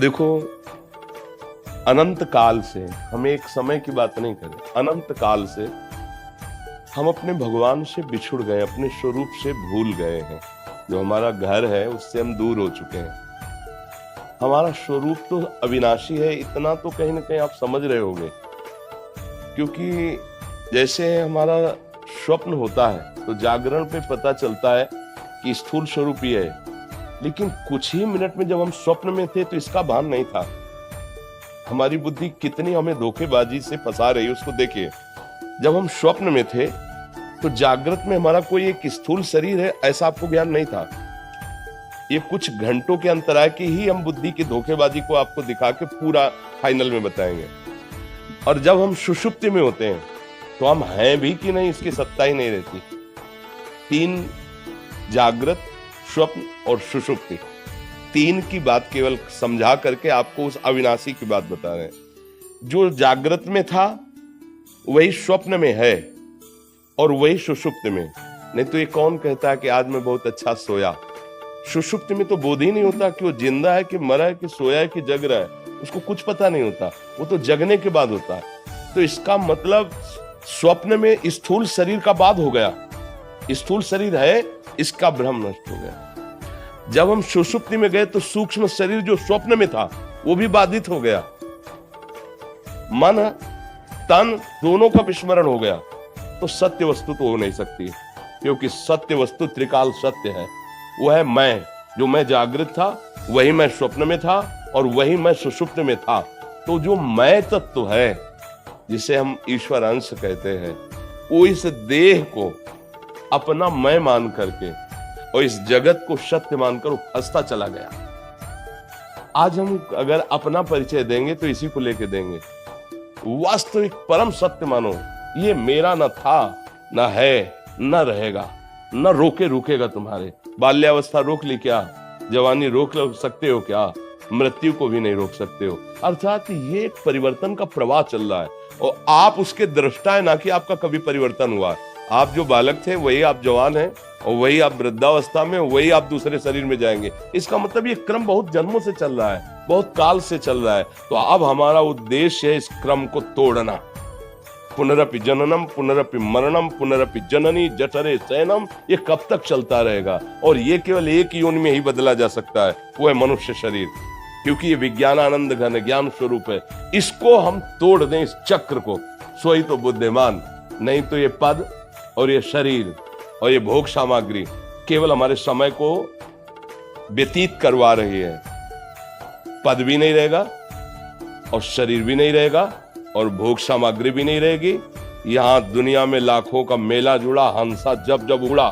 देखो, अनंत काल से, हम एक समय की बात नहीं करें, अनंत काल से हम अपने भगवान से बिछुड़ गए, अपने स्वरूप से भूल गए हैं। जो हमारा घर है उससे हम दूर हो चुके हैं। हमारा स्वरूप तो अविनाशी है, इतना तो कहीं ना कहीं आप समझ रहे होंगे। क्योंकि जैसे हमारा स्वप्न होता है तो जागरण पे पता चलता है कि स्थूल स्वरूप ही है, लेकिन कुछ ही मिनट में जब हम स्वप्न में थे तो इसका भान नहीं था। हमारी बुद्धि कितनी हमें धोखेबाजी से फंसा रही है उसको देखिए। जब हम स्वप्न में थे तो जागृत में हमारा कोई एक स्थूल शरीर है ऐसा आपको ज्ञान नहीं था। ये कुछ घंटों के अंतराल की ही हम बुद्धि की धोखेबाजी को आपको दिखा के पूरा फाइनल में बताएंगे। और जब हम सुषुप्ति में होते हैं तो हम हैं भी कि नहीं इसकी सत्ता ही नहीं रहती। तीन, जागृत, स्वप्न और सुषुप्ति, तीन की बात केवल समझा करके आपको उस अविनाशी की बात बता रहे हैं। जो जागृत में था वही स्वप्न में है और वही सुषुप्ति में। नहीं तो ये कौन कहता है कि आज मैं बहुत अच्छा सोया। सुषुप्ति में तो बोध ही नहीं होता कि वो जिंदा है कि मरा है कि सोया है कि जग रहा है, उसको कुछ पता नहीं होता। वो तो जगने के बाद होता है। तो इसका मतलब स्वप्न में स्थूल शरीर का बाध हो गया। स्थूल शरीर है, इसका भ्रम नष्ट हो गया। जब हम सुषुप्ति में गए तो सूक्ष्म शरीर जो स्वप्न में था वो भी बाधित हो गया। मन तन दोनों का विस्मरण हो गया। तो सत्य वस्तु तो हो नहीं सकती, क्योंकि सत्य वस्तु त्रिकाल सत्य है। वो है मैं, जो मैं जागृत था वही मैं स्वप्न में था और वही मैं सुषुप्त में था। तो जो मैं तत्व है जिसे हम ईश्वर अंश कहते हैं, वो इस देह को अपना मैं मान करके और इस जगत को सत्य मानकर वो फंसता चला गया। आज हम अगर अपना परिचय देंगे तो इसी को लेके देंगे। वास्तविक परम सत्य मानो, ये मेरा न था, न है, न रहेगा, न रोके रुकेगा। तुम्हारे बाल्यावस्था रोक ली क्या? जवानी रोक सकते हो क्या? मृत्यु को भी नहीं रोक सकते हो। अर्थात ये एक परिवर्तन का प्रवाह चल रहा है और आप उसके दृष्टा है, ना कि आपका कभी परिवर्तन हुआ। आप जो बालक थे वही आप जवान हैं और वही आप वृद्धावस्था में, वही आप दूसरे शरीर में जाएंगे। इसका मतलब ये क्रम बहुत जन्मों से चल रहा है, बहुत काल से चल रहा है। तो अब हमारा उद्देश्य है इस क्रम को तोड़ना। पुनरपि जननम पुनरपि मरणम पुनरपि जननी जठरे शयनम, ये कब तक चलता रहेगा? और ये केवल एक योनि में ही बदला जा सकता है, वो है मनुष्य शरीर। क्योंकि ये विज्ञानानंद घन ज्ञान स्वरूप है। इसको हम तोड़ दें, इस चक्र को, सोई तो बुद्धिमान। नहीं तो ये पद और ये शरीर और ये भोग सामग्री केवल हमारे समय को व्यतीत करवा रही है। पद भी नहीं रहेगा और शरीर भी नहीं रहेगा और भोग सामग्री भी नहीं रहेगी। यहां दुनिया में लाखों का मेला जुड़ा, हंसा जब जब उड़ा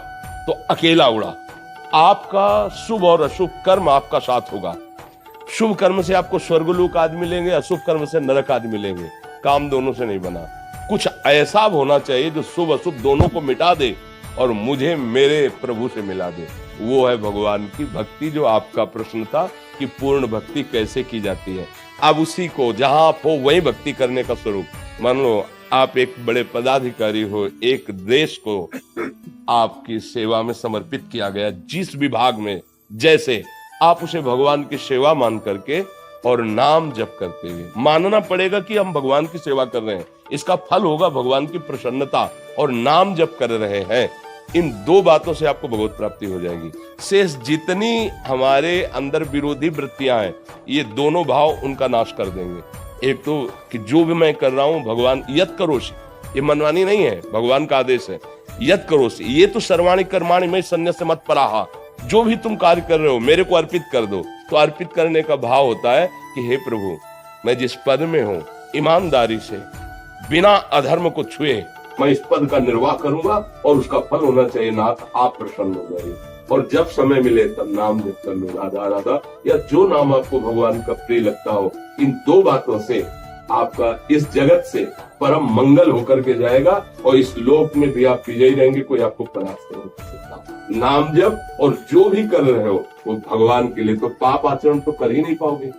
तो अकेला उड़ा। आपका शुभ और अशुभ कर्म आपका साथ होगा। शुभ कर्म से आपको स्वर्गलोक आदि मिलेंगे, अशुभ कर्म से नरक आदि मिलेंगे। काम दोनों से नहीं बना। कुछ ऐसा होना चाहिए जो शुभ अशुभ दोनों को मिटा दे और मुझे मेरे प्रभु से मिला दे। वो है भगवान की भक्ति। जो आपका प्रश्न था कि पूर्ण भक्ति कैसे की जाती है, अब उसी को जहां आप हो वही भक्ति करने का स्वरूप। मान लो आप एक बड़े पदाधिकारी हो, एक देश को आपकी सेवा में समर्पित किया गया, जिस विभाग में जैसे आप उसे भगवान की सेवा मान करके और नाम जप करते हुए मानना पड़ेगा कि हम भगवान की सेवा कर रहे हैं। इसका फल होगा भगवान की प्रसन्नता, और नाम जप कर रहे हैं। इन दो बातों से आपको भगवत प्राप्ति हो जाएगी। शेष जितनी हमारे अंदर विरोधी वृत्तियां हैं, ये दोनों भाव उनका नाश कर देंगे। एक तो कि जो भी मैं कर रहा हूं भगवान यत् करोषि, ये मनमानी नहीं है, भगवान का आदेश है। यत् करोषि, ये तो सर्वाणि कर्माणि मयि सन्न्यस्य मत्पराः, जो भी तुम कार्य कर रहे हो मेरे को अर्पित कर दो। तो अर्पित करने का भाव होता है कि हे प्रभु, मैं जिस पद में हूं ईमानदारी से बिना अधर्म को छुए मैं इस पद का निर्वाह करूंगा और उसका फल होना चाहिए नाथ आप प्रसन्न हो जाइए। और जब समय मिले तब नाम जप कर लो, राधा राधा, या जो नाम आपको भगवान का प्रिय लगता हो। इन दो बातों से आपका इस जगत से परम मंगल होकर के जाएगा और इस लोक में भी आप विजयी रहेंगे, कोई आपको परास्त नहीं कर सकता। नाम जप और जो भी कर रहे हो वो भगवान के लिए। तो पाप आचरण तो कर ही नहीं पाओगे,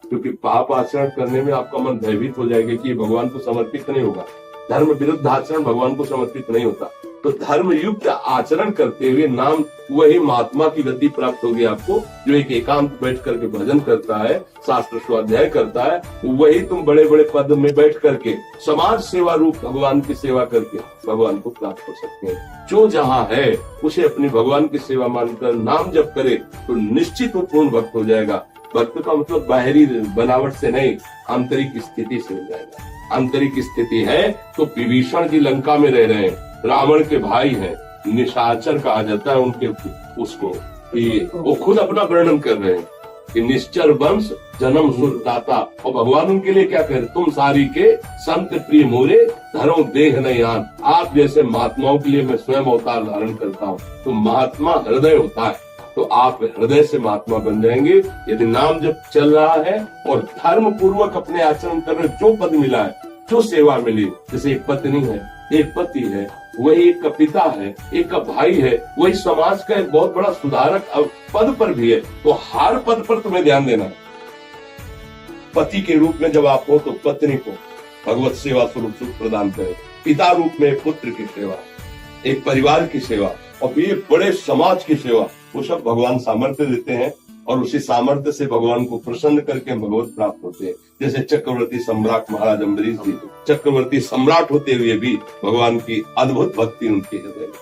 क्योंकि पाप आचरण करने में आपका मन भयभीत हो जाएगा कि भगवान को समर्पित नहीं होगा। धर्म विरुद्ध आचरण भगवान को समर्पित नहीं होता। तो धर्म युक्त आचरण करते हुए नाम वही महात्मा की गति प्राप्त होगी आपको, जो एक एकांत बैठ करके भजन करता है, शास्त्र स्वाध्याय करता है। वही तुम बड़े बड़े पद में बैठ करके समाज सेवा रूप भगवान की सेवा करके भगवान को प्राप्त हो सकते हैं। जो जहाँ है उसे अपनी भगवान की सेवा मानकर नाम जप करे तो निश्चित वो पूर्ण भक्त हो जाएगा। भक्त का मतलब बाहरी बनावट से नहीं, आंतरिक स्थिति से हो जाएगा। आंतरिक स्थिति है तो विभीषण जी लंका में रह रहे हैं, रावण के भाई हैं, निशाचर कहा जाता है उनके उसको, कि वो खुद अपना वर्णन कर रहे हैं कि निश्चर वंश जन्म सुरदाता, और भगवान उनके लिए क्या कह रहे, तुम सारी के संत प्रिय मोरे धरो देह नहीं आन। आप जैसे महात्माओं के लिए मैं स्वयं अवतार धारण करता हूँ। तो महात्मा हृदय होता है, तो आप हृदय से महात्मा बन जाएंगे यदि नाम जब चल रहा है और धर्म पूर्वक अपने आचरण कर रहे। जो पद मिला है, जो सेवा मिली, जैसे एक पत्नी है, एक पति है, वही एक का पिता है, एक का भाई है, वही समाज का एक बहुत बड़ा सुधारक पद पर भी है। तो हर पद पर तुम्हें ध्यान देना है। पति के रूप में जब आप हो तो पत्नी को भगवत सेवा स्वरूप सुख प्रदान करे, पिता रूप में पुत्र की सेवा, एक परिवार की सेवा, और ये बड़े समाज की सेवा, वो सब भगवान सामर्थ्य देते हैं। और उसी सामर्थ्य से भगवान को प्रसन्न करके भगवत प्राप्त होते हैं। जैसे चक्रवर्ती सम्राट महाराज अम्बरीश जी, चक्रवर्ती सम्राट होते हुए भी भगवान की अद्भुत भक्ति उनके हृदय में।